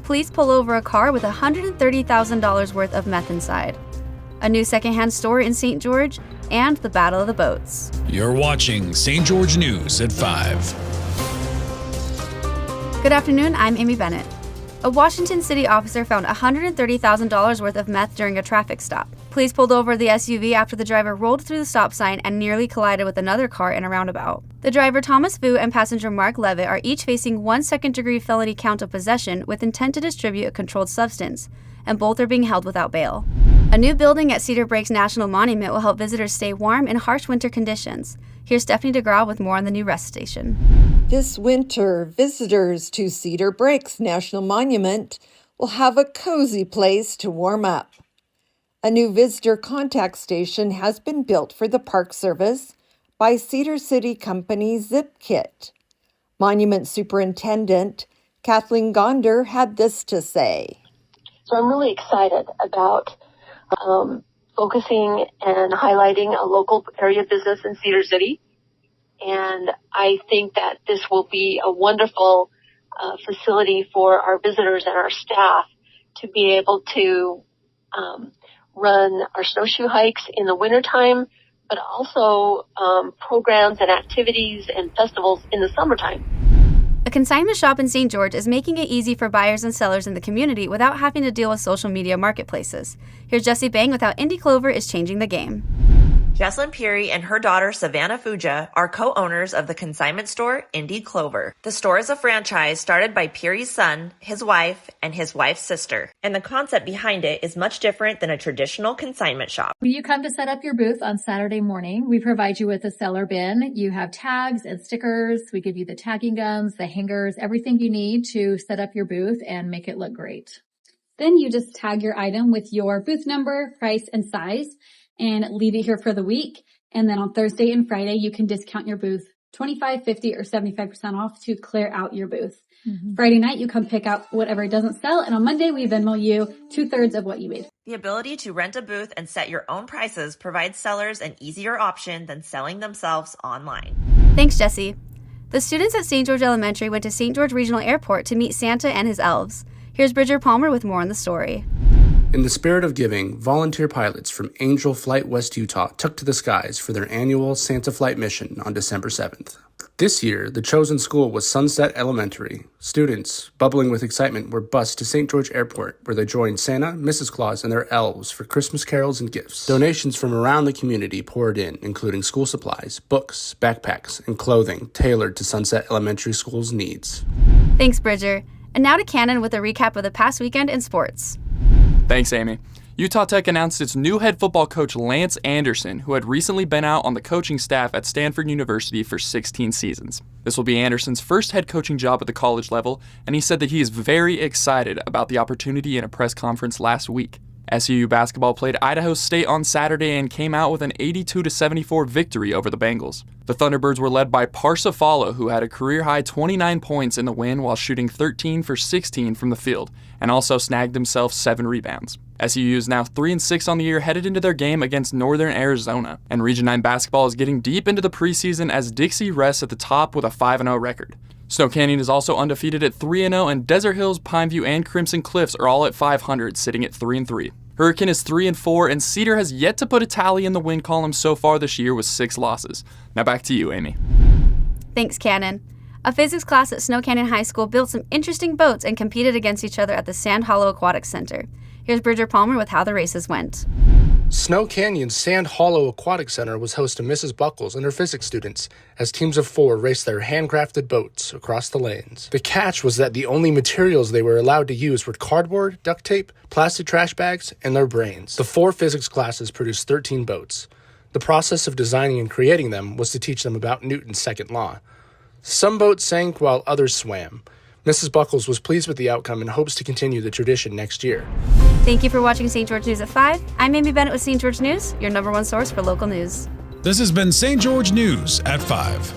police pull over a car with $130,000 worth of meth inside. A new secondhand store in St. George, and the Battle of the Boats. You're watching St. George News at 5. Good afternoon, I'm Amy Bennett. A Washington City officer found $130,000 worth of meth during a traffic stop. Police pulled over the SUV after the driver rolled through the stop sign and nearly collided with another car in a roundabout. The driver, Thomas Fu, and passenger Mark Levitt are each facing one second-degree felony count of possession with intent to distribute a controlled substance, and both are being held without bail. A new building at Cedar Breaks National Monument will help visitors stay warm in harsh winter conditions. Here's Stephanie DeGraw with more on the new rest station. This winter, visitors to Cedar Breaks National Monument will have a cozy place to warm up. A new visitor contact station has been built for the Park Service by Cedar City company ZipKit. Monument Superintendent Kathleen Gonder had this to say. So I'm really excited about focusing and highlighting a local area business in Cedar City. And I think that this will be a wonderful facility for our visitors and our staff to be able to run our snowshoe hikes in the wintertime, but also programs and activities and festivals in the summertime. A consignment shop in St. George is making it easy for buyers and sellers in the community without having to deal with social media marketplaces. Here's Jessie Bang with how Indie Clover is changing the game. Jesslyn Peary and her daughter Savannah Fuja are co-owners of the consignment store Indie Clover. The store is a franchise started by Peary's son, his wife, and his wife's sister. And the concept behind it is much different than a traditional consignment shop. When you come to set up your booth on Saturday morning, we provide you with a seller bin. You have tags and stickers. We give you the tagging guns, the hangers, everything you need to set up your booth and make it look great. Then you just tag your item with your booth number, price, and size, and leave it here for the week. And then on Thursday and Friday, you can discount your booth 25, 50, or 75% off to clear out your booth. Mm-hmm. Friday night, you come pick out whatever doesn't sell. And on Monday, we Venmo you 2/3 of what you made. The ability to rent a booth and set your own prices provides sellers an easier option than selling themselves online. Thanks, Jessie. The students at St. George Elementary went to St. George Regional Airport to meet Santa and his elves. Here's Bridger Palmer with more on the story. In the spirit of giving, volunteer pilots from Angel Flight West Utah took to the skies for their annual Santa Flight mission on December 7th. This year, the chosen school was Sunset Elementary. Students, bubbling with excitement, were bused to St. George Airport, where they joined Santa, Mrs. Claus, and their elves for Christmas carols and gifts. Donations from around the community poured in, including school supplies, books, backpacks, and clothing tailored to Sunset Elementary School's needs. Thanks, Bridger. And now to Cannon with a recap of the past weekend in sports. Thanks, Amy. Utah Tech announced its new head football coach Lance Anderson, who had recently been out on the coaching staff at Stanford University for 16 seasons. This will be Anderson's first head coaching job at the college level, and he said that he is very excited about the opportunity in a press conference last week. SUU basketball played Idaho State on Saturday and came out with an 82-74 victory over the Bengals. The Thunderbirds were led by Parsifalo, who had a career-high 29 points in the win while shooting 13 for 16 from the field, and also snagged himself 7 rebounds. SUU is now 3-6 on the year headed into their game against Northern Arizona, and Region 9 basketball is getting deep into the preseason as Dixie rests at the top with a 5-0 record. Snow Canyon is also undefeated at 3-0, and Desert Hills, Pineview, and Crimson Cliffs are all at 500, sitting at 3-3. Hurricane is 3-4, and Cedar has yet to put a tally in the win column so far this year with 6 losses. Now back to you, Amy. Thanks, Cannon. A physics class at Snow Canyon High School built some interesting boats and competed against each other at the Sand Hollow Aquatic Center. Here's Bridger Palmer with how the races went. Snow Canyon's Sand Hollow Aquatic Center was host to Mrs. Buckles and her physics students as teams of 4 raced their handcrafted boats across the lanes. The catch was that the only materials they were allowed to use were cardboard, duct tape, plastic trash bags, and their brains. The 4 physics classes produced 13 boats. The process of designing and creating them was to teach them about Newton's second law. Some boats sank while others swam. Mrs. Buckles was pleased with the outcome and hopes to continue the tradition next year. Thank you for watching St. George News at 5. I'm Amy Bennett with St. George News, your #1 source for local news. This has been St. George News at 5.